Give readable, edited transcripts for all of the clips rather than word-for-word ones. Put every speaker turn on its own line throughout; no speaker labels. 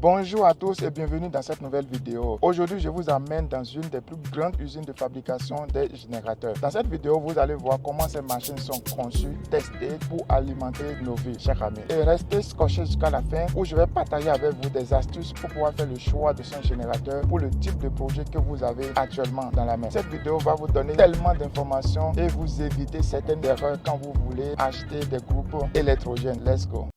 Bonjour à tous et bienvenue dans cette nouvelle vidéo. Aujourd'hui, je vous amène dans une des plus grandes usines de fabrication des générateurs. Dans cette vidéo, vous allez voir comment ces machines sont conçues, testées pour alimenter nos vies, chers amis. Et restez scotchés jusqu'à la fin où je vais partager avec vous des astuces pour pouvoir faire le choix de son générateur pour le type de projet que vous avez actuellement dans la main. Cette vidéo va vous donner tellement d'informations et vous éviter certaines erreurs quand vous voulez acheter des groupes électrogènes. Let's go.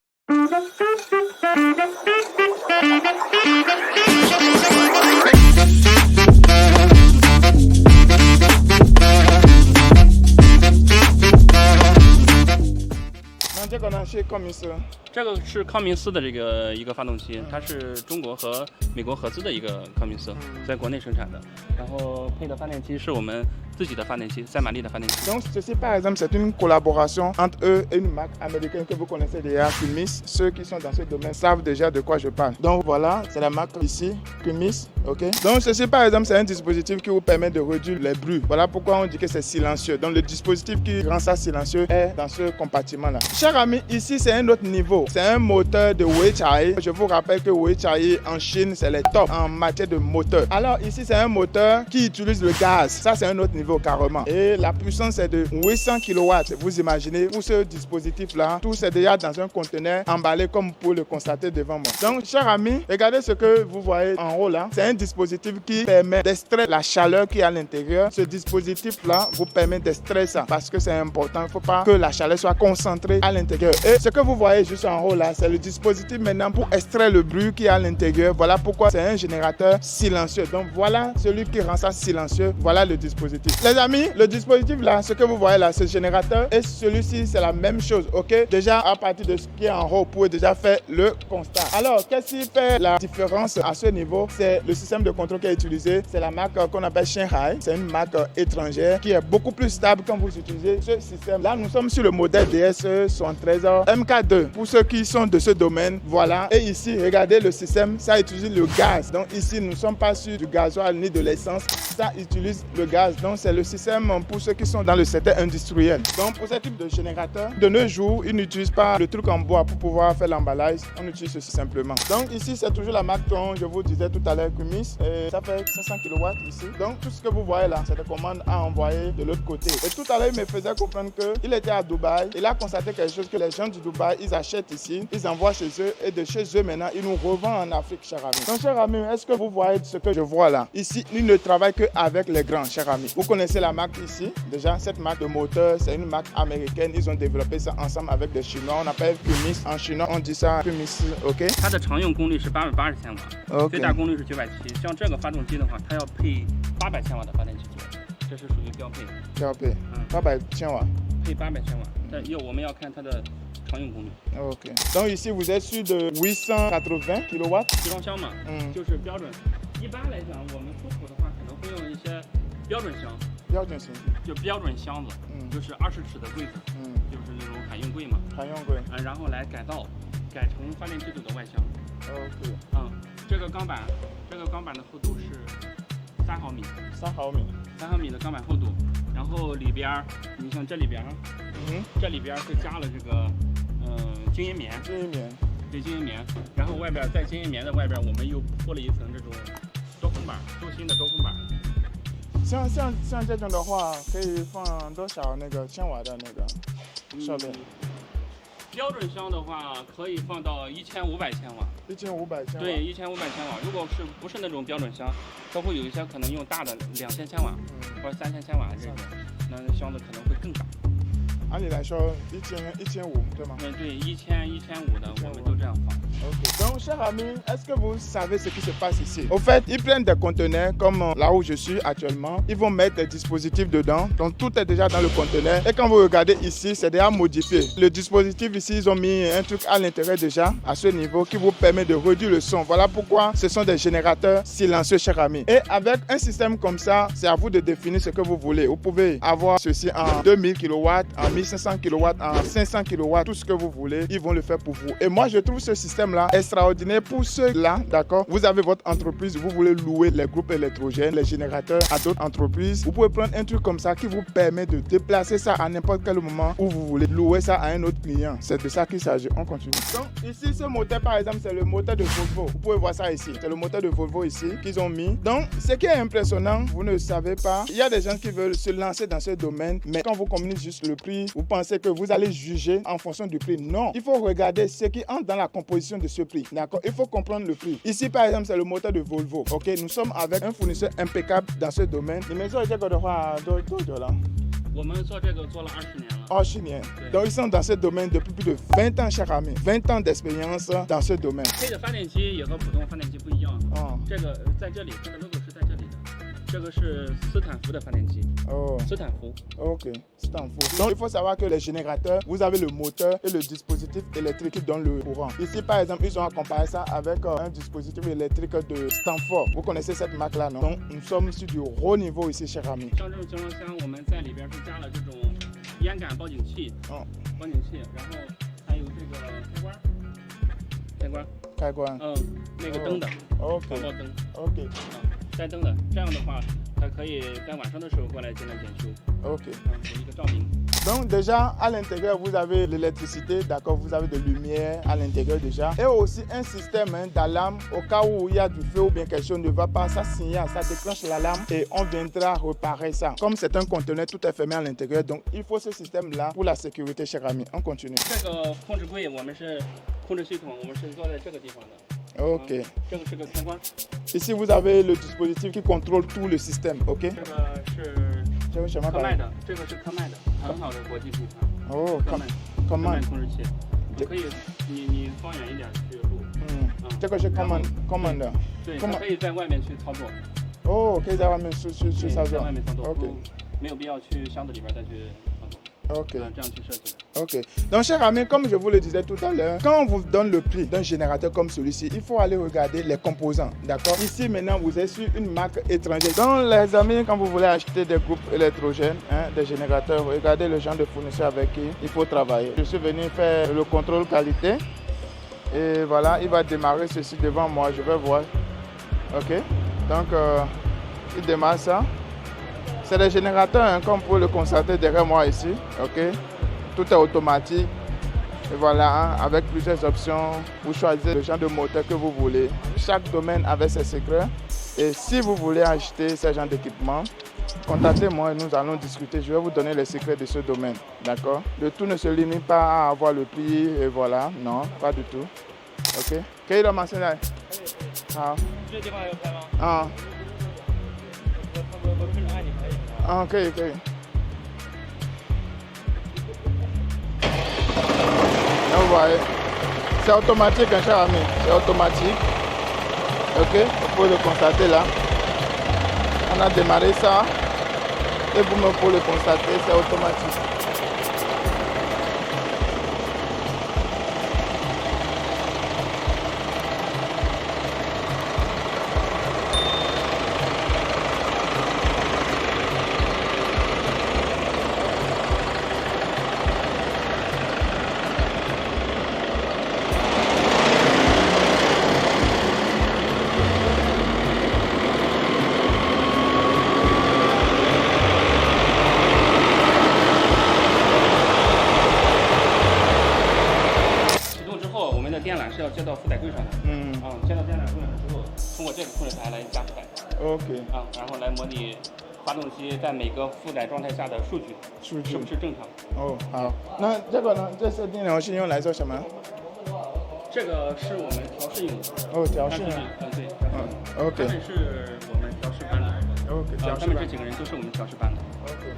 那这个呢是康明斯，
这个是康明斯的一个发动机，它是中国和美国合资的一个康明斯，在国内生产的。然后配的发电机是我们自己的发电机，3马力的发电机。
Donc ceci par exemple c'est une collaboration entre eux et une marque américaine que vous connaissez déjà, Cummins. Ceux qui sont dans ce domaine savent déjà de quoi je parle. Donc voilà, c'est la marque ici, Cummins, ok. Donc ceci par exemple c'est un dispositif qui vous permet de réduire les bruits. Voilà pourquoi on dit que c'est silencieux. Donc le dispositif qui rend ça silencieux est dans ce compartiment là. Chers amis, ici c'est un autre niveau. C'est un moteur de Weichai. Je vous rappelle que Weichai en Chine c'est les top en matière de moteur. Alors ici c'est un moteur qui utilise le gaz. Ça c'est un autre niveau carrément. Et la puissance est de 800 kW. Vous imaginez, pour ce dispositif là, tout c'est déjà dans un conteneur emballé comme pour le constater devant moi. Donc chers amis, regardez ce que vous voyez en haut là. C'est un dispositif qui permet d'extraire la chaleur qui est à l'intérieur. Ce dispositif là vous permet d'extraire ça parce que c'est important. Il ne faut pas que la chaleur soit concentrée à l'intérieur. Et ce que vous voyez juste en haut là, c'est le dispositif maintenant pour extraire le bruit qui est à l'intérieur. Voilà pourquoi c'est un générateur silencieux. Donc voilà celui qui rend ça silencieux. Voilà le dispositif. Les amis, le dispositif là, ce que vous voyez là, ce générateur et celui-ci, c'est la même chose, ok? Déjà, à partir de ce qui est en haut, vous pouvez déjà faire le constat. Alors, qu'est-ce qui fait la différence à ce niveau? C'est le système de contrôle qui est utilisé. C'est la marque qu'on appelle Shanghai. C'est une marque étrangère qui est beaucoup plus stable quand vous utilisez ce système. Là, nous sommes sur le modèle DSE 73 MK2. Pour ceux qui sont de ce domaine, voilà. Et ici, regardez le système, ça utilise le gaz. Donc ici, nous ne sommes pas sur du gasoil ni de l'essence. Ça utilise le gaz. Donc c'est le système pour ceux qui sont dans le secteur industriel. Donc pour ce type de générateur, de nos jours, ils n'utilisent pas le truc en bois pour pouvoir faire l'emballage. On utilise ceci simplement. Donc ici, c'est toujours la marque dont je vous disais tout à l'heure, Cummins. Et ça fait 500 kW ici. Donc tout ce que vous voyez là, c'est des commandes à envoyer de l'autre côté. Et tout à l'heure, il me faisait comprendre qu'il était à Dubaï. Il a constaté quelque chose que les gens du Dubaï, ils achètent ici, ils envoient chez eux et de chez eux maintenant, ils nous revendent en Afrique, chers amis. Donc chers amis, est-ce que vous voyez ce que je vois là? Ici, ils ne travaillent qu'avec les grands, chers amis. Vous connaissez la marque ici. Déjà, cette marque de moteur, c'est une marque américaine. Ils ont développé ça ensemble avec des Chinois. On appelle Cummins. En chinois, on dit ça Cummins, ok?
它的常用功率是880千瓦，
OK
最大功率是970。像这个发动机的话，它要配800千瓦的发电机组，这是属于标配的。
标配800千瓦。
配800千瓦，但我们要看它的常用功率。
OK. Donc ici, vous êtes sur de 880 kW.
集装箱嘛，就是标准。一般来讲，我们出口的话，可能会用一些标准箱。
标准型，
就标准箱子，就是20尺的柜子，就是那种海运柜嘛，
海运柜，
然后来改造，改成发电机组的外箱。
OK，
这个钢板的厚度是3毫米
，3毫米
，3毫米的钢板厚度，然后里边你像这里边，这里边是加了这个精英棉，对，精英棉，然后外边在精英棉的外边，我们又铺了一层这种多孔板，镀锌的多孔板。
像这种的话，可以放多少那个千瓦的那个设备？
标准箱的话，可以放到1500千瓦。
1500千瓦。
对，1500千瓦。如果不是那种标准箱，它会有一些可能用大的2000千瓦或者3000千瓦这种，那箱子可能会更大。
按理来说1500对吗？
对，1500的我们都这样放。
OK. Donc, chers amis, est-ce que vous savez ce qui se passe ici? Au fait, ils prennent des conteneurs comme là où je suis actuellement. Ils vont mettre des dispositifs dedans. Donc, tout est déjà dans le conteneur. Et quand vous regardez ici, c'est déjà modifié. Le dispositif ici, ils ont mis un truc à l'intérieur déjà, à ce niveau, qui vous permet de réduire le son. Voilà pourquoi ce sont des générateurs silencieux, chers amis. Et avec un système comme ça, c'est à vous de définir ce que vous voulez. Vous pouvez avoir ceci en 2000 kW, en 1500 kW, en 500 kW, tout ce que vous voulez, ils vont le faire pour vous. Et moi, je trouve ce système système-là extraordinaire pour ceux-là, d'accord? Vous avez votre entreprise, vous voulez louer les groupes électrogènes, les générateurs à d'autres entreprises. Vous pouvez prendre un truc comme ça qui vous permet de déplacer ça à n'importe quel moment où vous voulez louer ça à un autre client. C'est de ça qu'il s'agit. On continue. Donc ici, ce moteur par exemple, c'est le moteur de Volvo. Vous pouvez voir ça ici. C'est le moteur de Volvo ici qu'ils ont mis. Donc ce qui est impressionnant, vous ne le savez pas, il y a des gens qui veulent se lancer dans ce domaine, mais quand vous communiquez juste le prix, vous pensez que vous allez juger en fonction du prix. Non, il faut regarder ce qui entre dans la composition de ce prix. D'accord? Il faut comprendre le prix. Ici par exemple, c'est le moteur de Volvo. Ok, nous sommes avec un fournisseur impeccable dans ce domaine. Donc ils sont dans ce domaine depuis plus de 20 ans, cher ami. 20 ans d'expérience dans ce domaine. Oh. Ok, Stanford. Donc il faut savoir que les générateurs, vous avez le moteur et le dispositif électrique qui donne le courant. Ici par exemple, ils ont comparé ça avec un dispositif électrique de Stanford. Vous connaissez cette marque-là, non? Donc nous sommes sur du haut niveau ici, cher ami. OK。
带灯的，这样的话，它可以在晚上的时候过来进行检修。
OK。
有一个照明。
Donc déjà à l'intérieur vous avez l'électricité, d'accord, vous avez de lumière à l'intérieur déjà, et aussi un système d'alarme au cas où il y a du feu ou bien quelque chose ne va pas, ça signale, ça déclenche l'alarme et on viendra réparer ça. Comme c'est un conteneur tout est fermé à l'intérieur, donc il faut ce système là pour la sécurité, cher ami. On continue.
这个控制柜我们是控制系统，我们是做在这个地方的。
OK.
这个是个开关。
Ici vous avez le dispositif qui contrôle tout le système, OK?
这个是科迈的，这个是科迈的，很好的国际品牌。
哦，
科迈控制器，你可以你放远一点去录。
这个是 command 的。
对，它可以在外面去操作。
哦，可以在外面去操作。
在外面操作。
OK。
没有必要去箱子里边再去操作。
OK.
这样去设计。
OK. Donc, cher ami, comme je vous le disais tout à l'heure, quand on vous donne le prix d'un générateur comme celui-ci, il faut aller regarder les composants. D'accord? Ici, maintenant, vous êtes sur une marque étrangère. Donc, les amis, quand vous voulez acheter des groupes électrogènes, des générateurs, regardez le genre de fournisseur avec qui il faut travailler. Je suis venu faire le contrôle qualité. Et voilà, il va démarrer ceci devant moi. Je vais voir. OK? Donc, il démarre ça. C'est des générateurs, hein, comme vous pouvez le constater derrière moi ici. OK? Tout est automatique. Et voilà, hein, avec plusieurs options, vous choisissez le genre de moteur que vous voulez. Chaque domaine avait ses secrets. Et si vous voulez acheter ce genre d'équipement, contactez-moi et nous allons discuter. Je vais vous donner les secrets de ce domaine. D'accord? Le tout ne se limite pas à avoir le prix et voilà. Non, pas du tout. OK? Quel est le marché là? Ah. Ah. Ah, OK. Vous voyez, c'est automatique, hein, cher ami, c'est automatique. OK, vous pouvez le constater là. On a démarré ça et vous-même pouvez le constater, c'est automatique. OK。
然后来模拟发动机在每个负载状态下的数据是不是正常？
哦，好。那这个呢？这设定呢是用来做什么？
这个是我们调试用的。
哦，调试。
对。
OK。
他们是我们调试班的。
OK。
他们这几个人都是我们调试班的。
OK。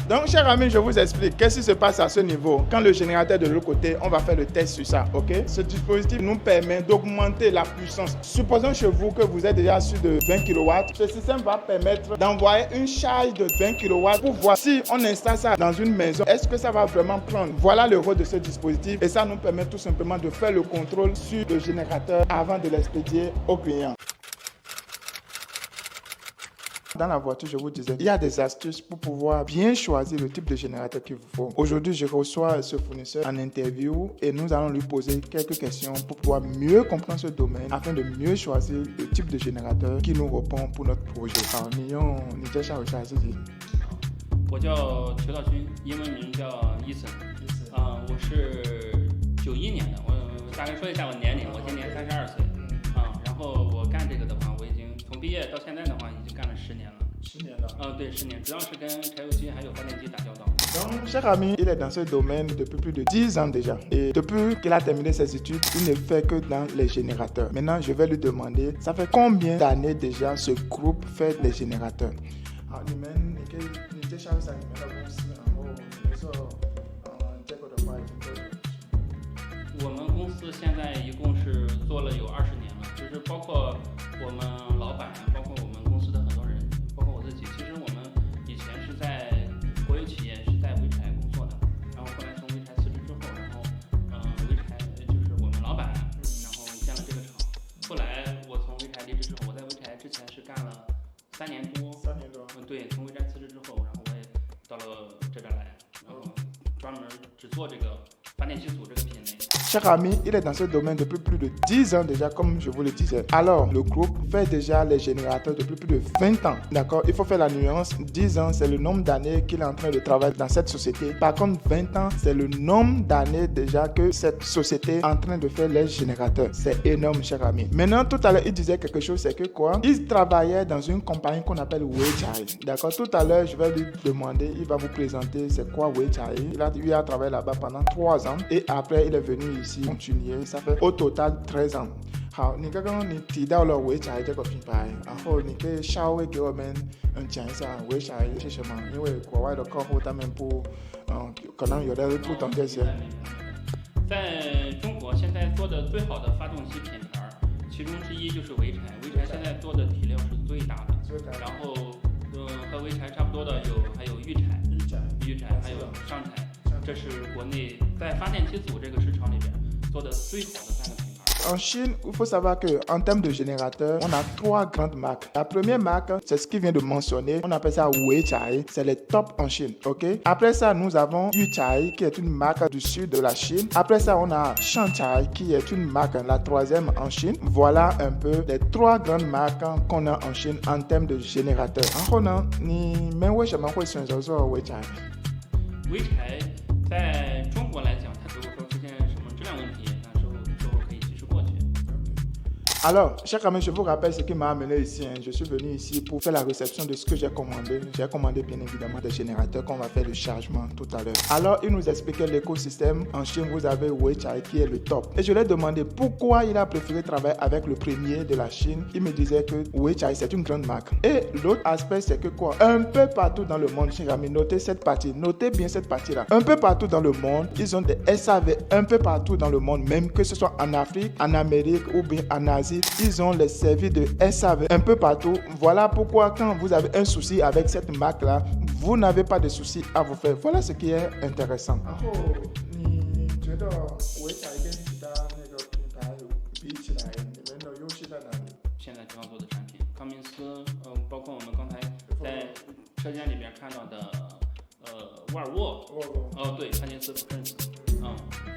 Donc, chers amis, je vous explique qu'est-ce qui se passe à ce niveau. Quand le générateur de l'autre côté, on va faire le test sur ça, ok? Ce dispositif nous permet d'augmenter la puissance. Supposons chez vous que vous êtes déjà sur de 20 kW. Ce système va permettre d'envoyer une charge de 20 kW pour voir si on installe ça dans une maison, est-ce que ça va vraiment prendre? Voilà le rôle de ce dispositif et ça nous permet tout simplement de faire le contrôle sur le générateur avant de l'expédier au client. dans la voiture, je vous disais, il y a des astuces pour pouvoir bien choisir le type de générateur qu'il vous faut. Aujourd'hui, je reçois ce fournisseur en interview et nous allons lui poser quelques questions pour pouvoir mieux comprendre ce domaine afin de mieux choisir le type de générateur qui nous répond pour notre projet. Alors,你介绍一下自己。
我叫裘道军，英文名叫伊森。我是91年的，我大概说一下我年龄，我今年32岁。然后我干这个的话，我已经从毕业到现在的话，已经干了10年了。
10年了。
对，10年，主要是跟柴油机还有发电机打交道。
Donc, cher ami, il est dans ce domaine depuis plus de 10 ans déjà. Et depuis qu'il a terminé ses études, il ne fait que dans les générateurs. Maintenant, je vais lui demander, ça fait combien d'années déjà ce groupe fait les générateurs? 好，你介绍一下你们的公司，然后你们做这个的话已经多久？
我们公司现在一共是做了有20年了，就是包括我们老板，包括我们公司的很多人，包括我自己。其实我们以前是在国有企业，是在潍柴工作的，然后后来从潍柴辞职之后，然后潍柴就是我们老板，然后建了这个厂。后来我从潍柴离职之后，我在潍柴之前是干了3年多。3年多。对，从潍柴辞职之后，然后我也到了这边来，然后专门只做这个发电机组这个品类。
Cher ami, il est dans ce domaine depuis plus de 10 ans déjà, comme je vous le disais. Alors, le groupe fait déjà les générateurs depuis plus de 20 ans. D'accord? Il faut faire la nuance. 10 ans, c'est le nombre d'années qu'il est en train de travailler dans cette société. Par contre, 20 ans, c'est le nombre d'années déjà que cette société est en train de faire les générateurs. C'est énorme, cher ami. Maintenant, tout à l'heure, il disait quelque chose, c'est que quoi? Il travaillait dans une compagnie qu'on appelle Weichai. D'accord? Tout à l'heure, je vais lui demander, il va vous présenter c'est quoi Weichai. Il a travaillé là-bas pendant 3 ans et après, il est venu ici continuer. Ça fait au total 13 ans. 好，你刚刚你提到了潍柴这个品牌，然后你可以稍微给我们讲一下潍柴是什么？因为国外的客户他们不，可能有的人不懂这些。
在中国现在做的最好的发动机品牌，其中之一就是潍柴。潍柴现在做的体量是最大的，然后和潍柴差不多的还有昱柴，还有上柴，这是国内在发电机组这个市场里边做的最好的3个品牌。
En Chine, il faut savoir qu'en termes de générateurs, on a 3 grandes marques. La première marque, c'est ce qu'il vient de mentionner. On appelle ça Weichai. C'est les top en Chine. Ok. Après ça, nous avons Yuchai, qui est une marque du sud de la Chine. Après ça, on a Shanchai, qui est une marque, la 3e en Chine. Voilà un peu les 3 grandes marques qu'on a en Chine en termes de générateurs.
Weichai 在中国来讲，它如果说出现什么质量问题，那时候可以及时过去。
Alors, cher ami, je vous rappelle ce qui m'a amené ici. Je suis venu ici pour faire la réception de ce que j'ai commandé. J'ai commandé bien évidemment des générateurs qu'on va faire le chargement tout à l'heure. Alors, il nous expliquait l'écosystème. En Chine, vous avez Weichai qui est le top. Et je lui ai demandé pourquoi il a préféré travailler avec le premier de la Chine. Il me disait que Weichai, c'est une grande marque. Et l'autre aspect, c'est que quoi? Un peu partout dans le monde, cher ami, notez cette partie. Notez bien cette partie-là. Un peu partout dans le monde, ils ont des SAV un peu partout dans le monde, même que ce soit en Afrique, en Amérique ou bien en Asie. Ils ont les services de SAV un peu partout. Voilà pourquoi quand vous avez un souci avec cette marque-là, vous n'avez pas de souci à vous faire. Voilà ce qui est intéressant.
现在主要做的产品，康明斯，包括我们刚才在车间里边看到的，沃尔沃，对，帕金斯、Prince，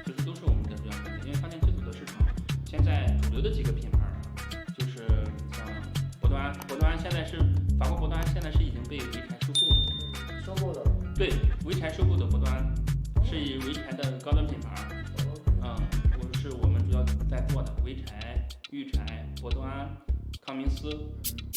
其实都是我们的主要产品。因为发电机组的市场，现在主流的几个品牌，就是像博多安现在是法国博多安现在是已经被潍柴收购了。
收购了？
对，潍柴收购的博多安是以潍柴的高端品牌，是我们主要在做的潍柴、昱柴、博多安、康明斯、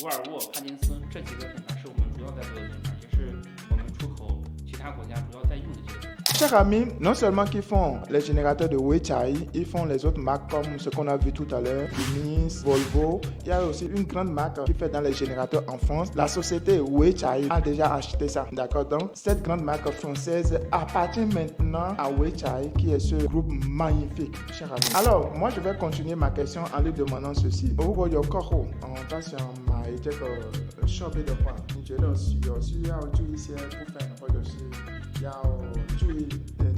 沃尔沃、帕金斯这几个品牌是我们主要在做的品牌，也是我们出口其他国家主要在用的这个品牌。
Chers amis, non seulement qu'ils font les générateurs de Weichai, ils font les autres marques comme ce qu'on a vu tout à l'heure, Cummins, Volvo. Il y a aussi une grande marque qui fait dans les générateurs en France. La société Weichai a déjà acheté ça. D'accord? Donc, cette grande marque française appartient maintenant à Weichai, qui est ce groupe magnifique, chers amis. Alors, moi, je vais continuer ma question en lui demandant ceci. Vous voyez encore, en tant que shop de quoi? 你觉得有需要注意一些部分，或者是要注意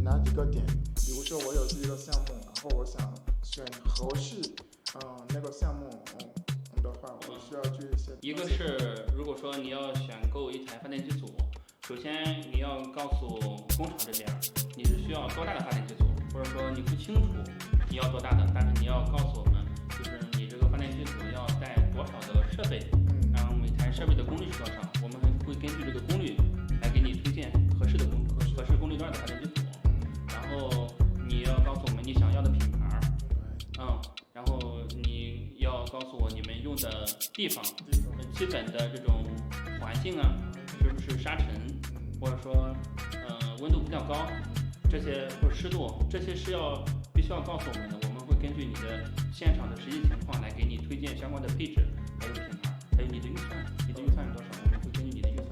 哪几个点？比如说我有一个项目，然后我想选合适那个项目的话，我需
一个是如果说你要选购一台发电机组，首先你要告诉工厂这边你是需要多大的发电机组，或者说你不清楚你要多大的，但是你要告诉我们，就是你这个发电机组要带多少的设备，然后每台设备的功率是多少，我们会根据这个功率来给你推荐合适功率段的发电机组，然后你要告诉我们你想要的品牌，然后你要告诉我你们用的地方，基本的这种环境啊，是不是沙尘，或者说温度比较高，这些或者湿度，这些是必须要告诉我们的。我们会根据你的现场的实际情况来给你推荐相关的配置，还有品牌，还有你的预算，你的预算是多少，我们会根据你的预算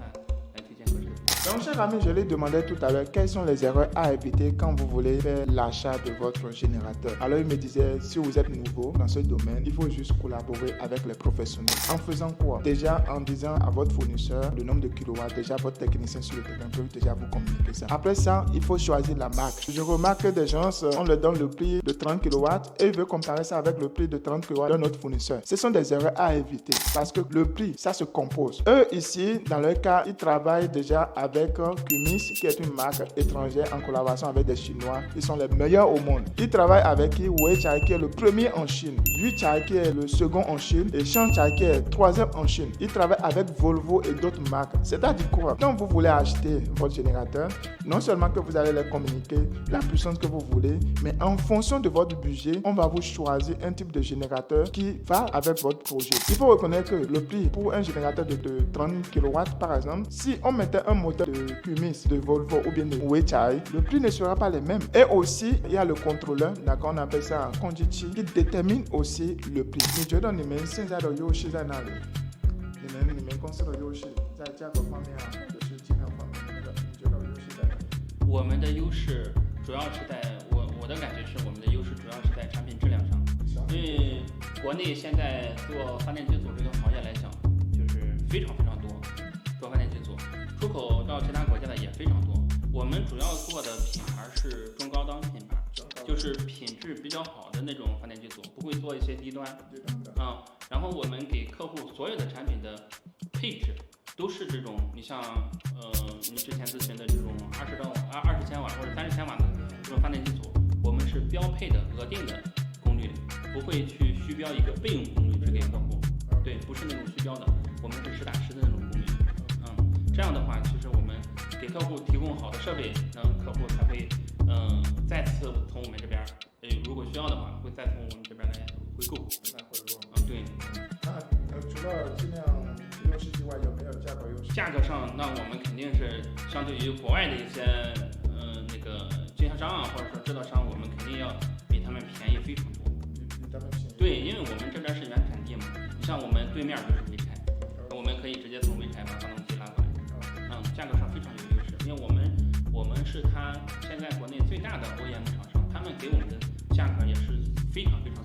来推荐合适的品牌。
Donc, cher ami, je l'ai demandé tout à l'heure, quelles sont les erreurs à éviter quand vous voulez faire l'achat de votre générateur. Alors, il me disait, si vous êtes nouveau dans ce domaine, il faut juste collaborer avec les professionnels. En faisant quoi? Déjà, en disant à votre fournisseur le nombre de kilowatts, déjà votre technicien sur le terrain peut déjà vous communiquer ça. Après ça, il faut choisir la marque. Je remarque que des gens, on leur donne le prix de 30 kilowatts et ils veulent comparer ça avec le prix de 30 kilowatts d'un autre fournisseur. Ce sont des erreurs à éviter parce que le prix, ça se compose. Eux, ici, dans leur cas, ils travaillent déjà avec Cummins, qui est une marque étrangère en collaboration avec des Chinois. Ils sont les meilleurs au monde. Ils travaillent avec Weichai, qui est le premier en Chine, Yuchai, qui est le second en Chine, et Shaanxia, qui est le troisième en Chine. Ils travaillent avec Volvo et d'autres marques. C'est-à-dire quoi? Quand vous voulez acheter votre générateur, non seulement que vous allez leur communiquer la puissance que vous voulez, mais en fonction de votre budget, on va vous choisir un type de générateur qui va avec votre projet. Il faut reconnaître que le prix pour un générateur de 30 kW, par exemple, si on mettait un moteur de Cummins, de Volvo ou bien de Weichai, le prix ne sera pas le même. Et aussi, il y a le contrôleur, d'accord, on appelle ça un Konjichi, qui détermine aussi le prix. Je donne les Yoshi,
我们的优势主要是在我的感觉是我们的优势主要是在产品质量上，因为国内现在做发电机组这个行业来讲，就是非常多做发电机组，出口到其他国家的也非常多。我们主要做的品牌是中高档品牌，就是品质比较好的那种发电机组，不会做一些低端。然后我们给客户所有的产品的配置都是这种，你像你之前咨询的这种20千瓦或者30千瓦的这种发电机组，我们是标配的额定的功率，不会去虚标一个备用功率去给客户，对，不是那种虚标的，我们是实打实的那种功率。这样的话，其实我们给客户提供好的设备，客户才会再次从我们这边，如果需要的话，会再从我们这边来回购。对。
除了质量优势之外，有没有价格优势？
价格上，那我们肯定是相对于国外的一些那个经销商啊，或者说制造商，我们肯定要比他们便宜非常多。对，因为我们这边是原产地嘛，你像我们对面就是潍柴，我们可以直接从潍柴把发动机拉过来。价格上非常有优势，因为我们是他现在国内最大的 OEM 厂商，他们给我们的价格也是非常低的。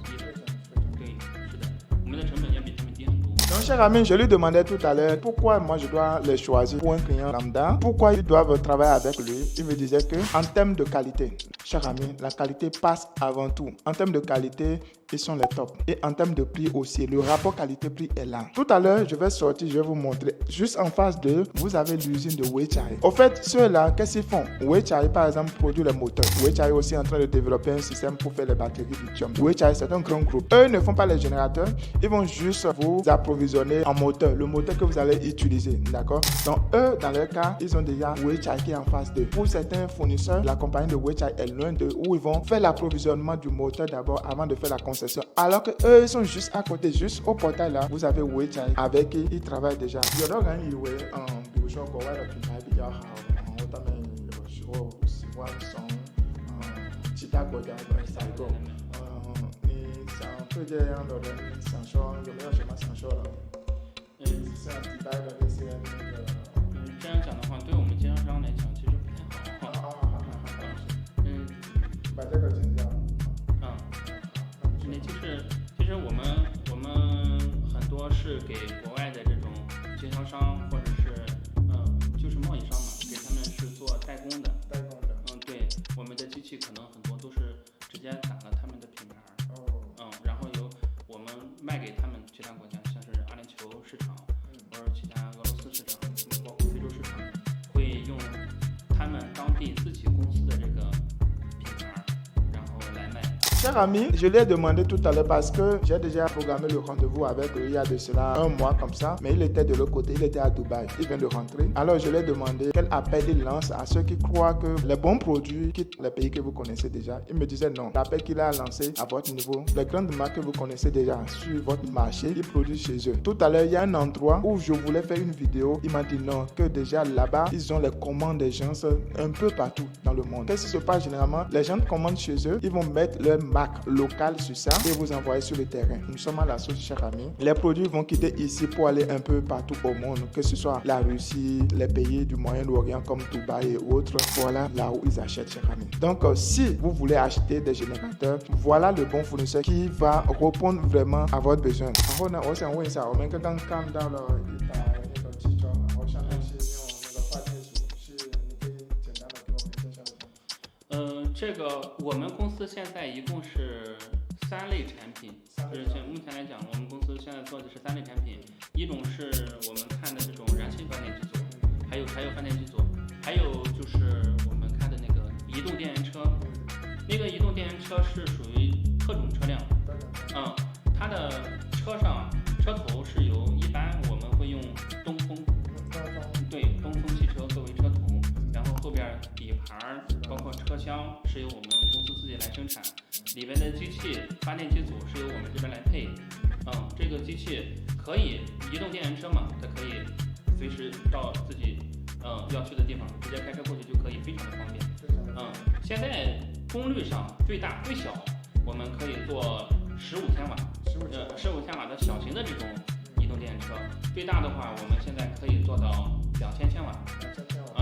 对，是的，我们的成本要比他们低很多。
Donc, cher ami, je lui demandais tout à l'heure pourquoi moi je dois les choisir pour un client lambda, pourquoi ils doivent travailler avec lui. Il me disait que en termes de qualité, cher ami, la qualité passe avant tout. En termes de qualité, ils sont les tops. Et en termes de prix aussi, le rapport qualité-prix est là. Tout à l'heure, je vais sortir, je vais vous montrer. Juste en face d'eux, vous avez l'usine de Weichai. Au fait, ceux-là, qu'est-ce qu'ils font? Weichai, par exemple, produit les moteurs. Weichai est aussi en train de développer un système pour faire les batteries lithium. Weichai, c'est un grand groupe. Eux ne font pas les générateurs, ils vont juste vous approvisionner en moteur, le moteur que vous allez utiliser, d'accord? Donc, eux, dans leur cas, ils ont déjà Weichai qui est en face d'eux. Pour certains fournisseurs, la compagnie de Weichai est loin d'eux, où ils vont faire l'approvisionnement du moteur d'abord avant de faire la concession. Alors que eux, ils sont juste à côté, juste au portail là, vous avez Weichai avec qui ils travaillent déjà.
这样讲的话，对我们经销商来讲，其实不太好。
把这个剪掉。
其实我们很多是给国外的这种经销商或者是就是贸易商嘛，给他们是做代工的。对，我们的机器可能很多都是直接打了他们的品牌。然后我们卖给他们其他国家，像是阿联酋球市场，或者其他俄罗斯市场，包括非洲市场，会用他们当地自己公司的这个品牌，然后来卖。
Cher ami, je l'ai demandé tout à l'heure parce que j'ai déjà programmé le rendez-vous avec lui il y a de cela un mois comme ça, mais il était de l'autre côté, il était à Dubaï, il vient de rentrer. Alors je lui ai demandé quel appel il lance à ceux qui croient que les bons produits quittent les pays que vous connaissez déjà. Il me disait non, l'appel qu'il a lancé à votre niveau, les grandes marques que vous connaissez déjà sur votre marché, ils produisent chez eux. Tout à l'heure, il y a un endroit où je voulais faire une vidéo, il m'a dit non, que déjà là-bas, ils ont les commandes des gens un peu partout dans le monde. Qu'est-ce qui se passe généralement? Les gens commandent chez eux, ils vont mettre leur marque locale sur ça et vous envoyer sur le terrain. Nous sommes à la source, chers amis. Les produits vont quitter ici pour aller un peu partout au monde, que ce soit la Russie, les pays du Moyen-Orient comme Dubaï et autres. Voilà là où ils achètent, chers amis. Donc, si vous voulez acheter des générateurs, voilà le bon fournisseur qui va répondre vraiment à votre besoin.
这个我们公司现在一共是3类产品，就是目前来讲，我们公司现在做的是3类产品，一种是我们看的这种燃气发电机组，还有柴油发电机组，还有就是我们看的那个移动电源车。那个移动电源车是属于特种车辆，它的车上车头是由一般我们会用东风汽车作为车头，然后后边底盘包括车厢是由我们公司自己来生产，里边的机器发电机组是由我们这边来配。这个机器可以移动电源车嘛，它可以随时到自己要去的地方，直接开车过去就可以，非常的方便。现在功率上最大最小我们可以做15千瓦，15千瓦的小型的这种移动电源车，最大的话我们现在可以做到2000千瓦。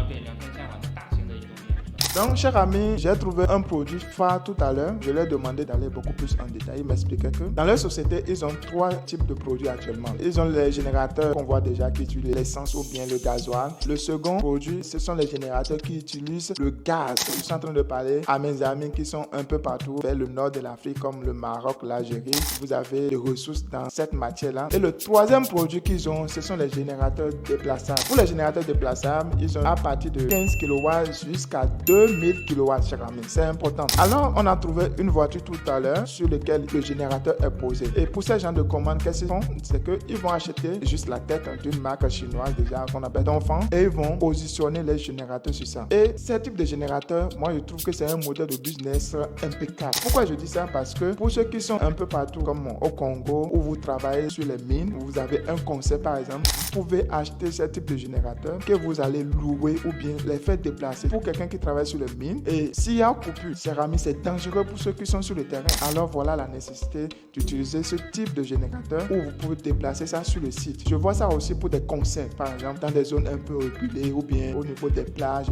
对，2000千瓦的大型的移动电源车。
Donc, cher ami, j'ai trouvé un produit phare tout à l'heure. Je lui ai demandé d'aller beaucoup plus en détail. Il m'expliquait que dans leur société, ils ont 3 types de produits actuellement. Ils ont les générateurs qu'on voit déjà qui utilisent l'essence ou bien le gasoil. Le second produit, ce sont les générateurs qui utilisent le gaz. Je suis en train de parler à mes amis qui sont un peu partout vers le nord de l'Afrique, comme le Maroc, l'Algérie. Vous avez des ressources dans cette matière-là. Et le troisième produit qu'ils ont, ce sont les générateurs déplaçables. Pour les générateurs déplaçables, ils ont à partir de 15 kW jusqu'à 2000 kW, cher ami. C'est important. Alors, on a trouvé une voiture tout à l'heure sur laquelle le générateur est posé. Et pour ces gens de commandes, qu'est-ce qu'ils font? C'est qu'ils vont acheter juste la tête d'une marque chinoise déjà qu'on appelle Dongfeng et ils vont positionner les générateurs sur ça. Et ce type de générateur, moi, je trouve que c'est un modèle de business impeccable. Pourquoi je dis ça? Parce que pour ceux qui sont un peu partout, comme au Congo, où vous travaillez sur les mines, où vous avez un concept par exemple, vous pouvez acheter ce type de générateur que vous allez louer ou bien les faire déplacer pour quelqu'un qui travaille sur les mines. Et s'il y a coupure, c'est dangereux pour ceux qui sont sur le terrain. Alors voilà la nécessité d'utiliser ce type de générateur où vous pouvez déplacer ça sur le site. Je vois ça aussi pour des concerts, par exemple dans des zones un peu reculées ou bien au niveau des plages.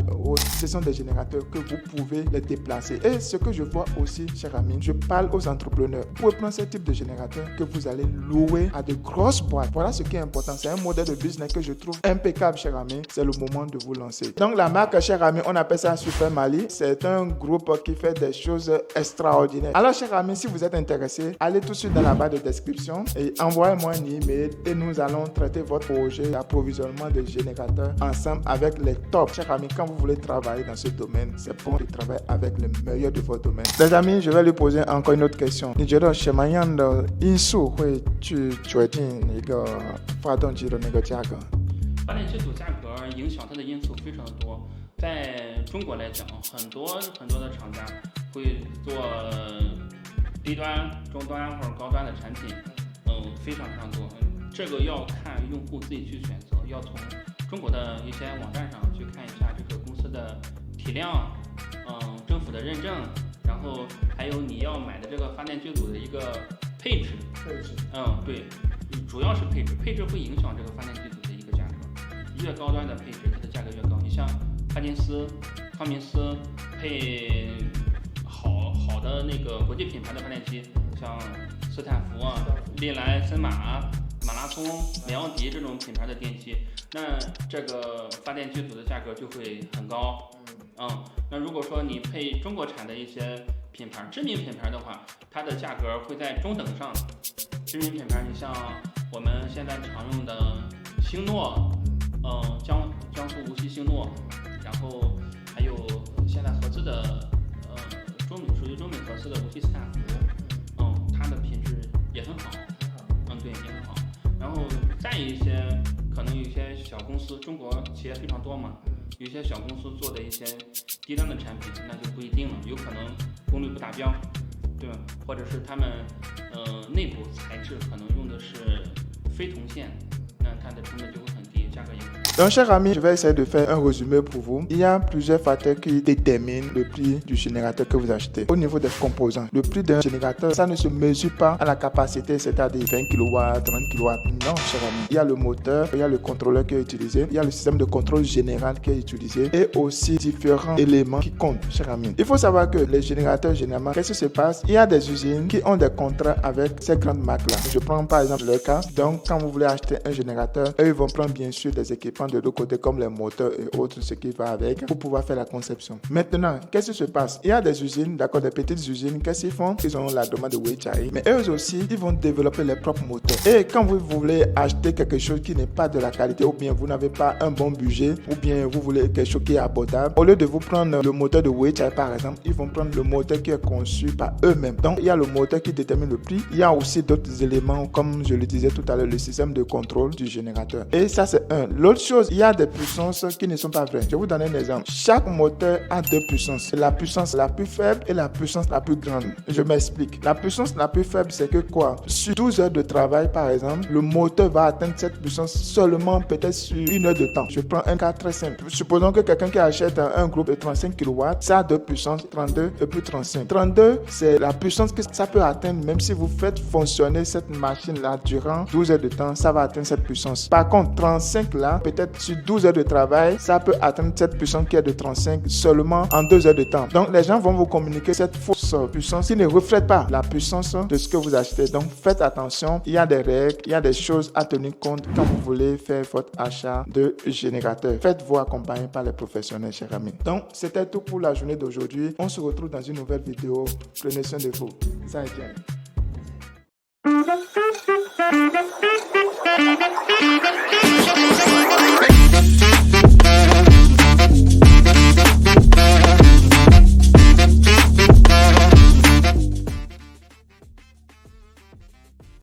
Ce sont des générateurs que vous pouvez les déplacer. Et ce que je vois aussi, cher ami, je parle aux entrepreneurs. Vous pouvez prendre ce type de générateur que vous allez louer à de grosses boîtes. Voilà ce qui est important. C'est un modèle de business que je trouve impeccable, cher ami. C'est le moment de vous lancer. Donc la marque, cher ami, on appelle ça Super Mali. C'est un groupe qui fait des choses extraordinaires. Alors, cher ami, si vous êtes intéressé, allez tout de suite dans la barre de description et envoyez-moi un email et nous allons traiter votre projet d'approvisionnement de générateurs ensemble avec les tops. Cher ami, quand vous voulez travailler dans ce domaine, c'est bon de travailler avec les meilleurs de votre domaine. Les amis, je vais lui poser encore une autre question. 你觉得什么样的因素会去决定一个发动机的那个价格？
发电机组价格影响它的因素非常的多。在中国来讲，很多的厂家会做低端、中端或者高端的产品，非常多。这个要看用户自己去选择，要从中国的一些网站上去看一下这个公司的体量，政府的认证，然后还有你要买的这个发电机组的一个配置。对，主要是配置，配置会影响这个发电机组的一个价格。越高端的配置，它的价格越高。你像帕金斯、康明斯配好的那个国际品牌的发电机，像斯坦福啊、利来、森马、马拉松、美奥迪这种品牌的电机，那这个发电机组的价格就会很高。那如果说你配中国产的一些品牌，知名品牌的话，它的价格会在中等上。知名品牌，你像我们现在常用的星诺，江苏无锡星诺，然后还有现在合资的属于中美合资的无锡斯坦福，它的品质也很好，对，也很好。然后再一些可能有一些小公司，中国企业非常多嘛，有一些小公司做的一些低端的产品，那就不一定了，有可能功率不达标，对吧？或者是他们内部材质可能用的是非铜线，那它的成本就会很低，价格也很低。
Donc, chers amis, je vais essayer de faire un résumé pour vous. Il y a plusieurs facteurs qui déterminent le prix du générateur que vous achetez. Au niveau des composants, le prix d'un générateur, ça ne se mesure pas à la capacité, c'est-à-dire 20 kW, 30 kW. Non, chers amis. Il y a le moteur, il y a le contrôleur qui est utilisé, il y a le système de contrôle général qui est utilisé et aussi différents éléments qui comptent, chers amis. Il faut savoir que les générateurs, généralement, qu'est-ce qui se passe? Il y a des usines qui ont des contrats avec ces grandes marques-là. Je prends par exemple le cas. Donc, quand vous voulez acheter un générateur, eux, ils vont prendre bien sûr des équipements de l'autre côté comme les moteurs et autres, ce qui va avec pour pouvoir faire la conception. Maintenant, qu'est-ce qui se passe? Il y a des usines, d'accord, des petites usines, qu'est-ce qu'ils font? Ils ont la demande de Weichai, mais eux aussi, ils vont développer leurs propres moteurs. Et quand vous voulez acheter quelque chose qui n'est pas de la qualité ou bien vous n'avez pas un bon budget ou bien vous voulez quelque chose qui est abordable, au lieu de vous prendre le moteur de Weichai par exemple, ils vont prendre le moteur qui est conçu par eux-mêmes. Donc, il y a le moteur qui détermine le prix. Il y a aussi d'autres éléments comme je le disais tout à l'heure, le système de contrôle du générateur. Et ça, c'est un. L'autre chose, il y a des puissances qui ne sont pas vraies. Je vais vous donner un exemple. Chaque moteur a deux puissances. La puissance la plus faible et la puissance la plus grande. Je m'explique. La puissance la plus faible, c'est que quoi? Sur 12 heures de travail, par exemple, le moteur va atteindre cette puissance seulement peut-être sur 1 heure de temps. Je prends un cas très simple. Supposons que quelqu'un qui achète un groupe de 35 kW, ça a deux puissances, 32 et puis 35. 32, c'est la puissance que ça peut atteindre même si vous faites fonctionner cette machine-là durant 12 heures de temps, ça va atteindre cette puissance. Par contre, 35 là, peut-être sur 12 heures de travail, ça peut atteindre cette puissance qui est de 35 seulement en 2 heures de temps. Donc, les gens vont vous communiquer cette fausse puissance qui ne reflète pas la puissance de ce que vous achetez. Donc, faites attention. Il y a des règles, il y a des choses à tenir compte quand vous voulez faire votre achat de générateur. Faites-vous accompagner par les professionnels, chers amis. Donc, c'était tout pour la journée d'aujourd'hui. On se retrouve dans une nouvelle vidéo. Prenez soin de vous. Ça est bien.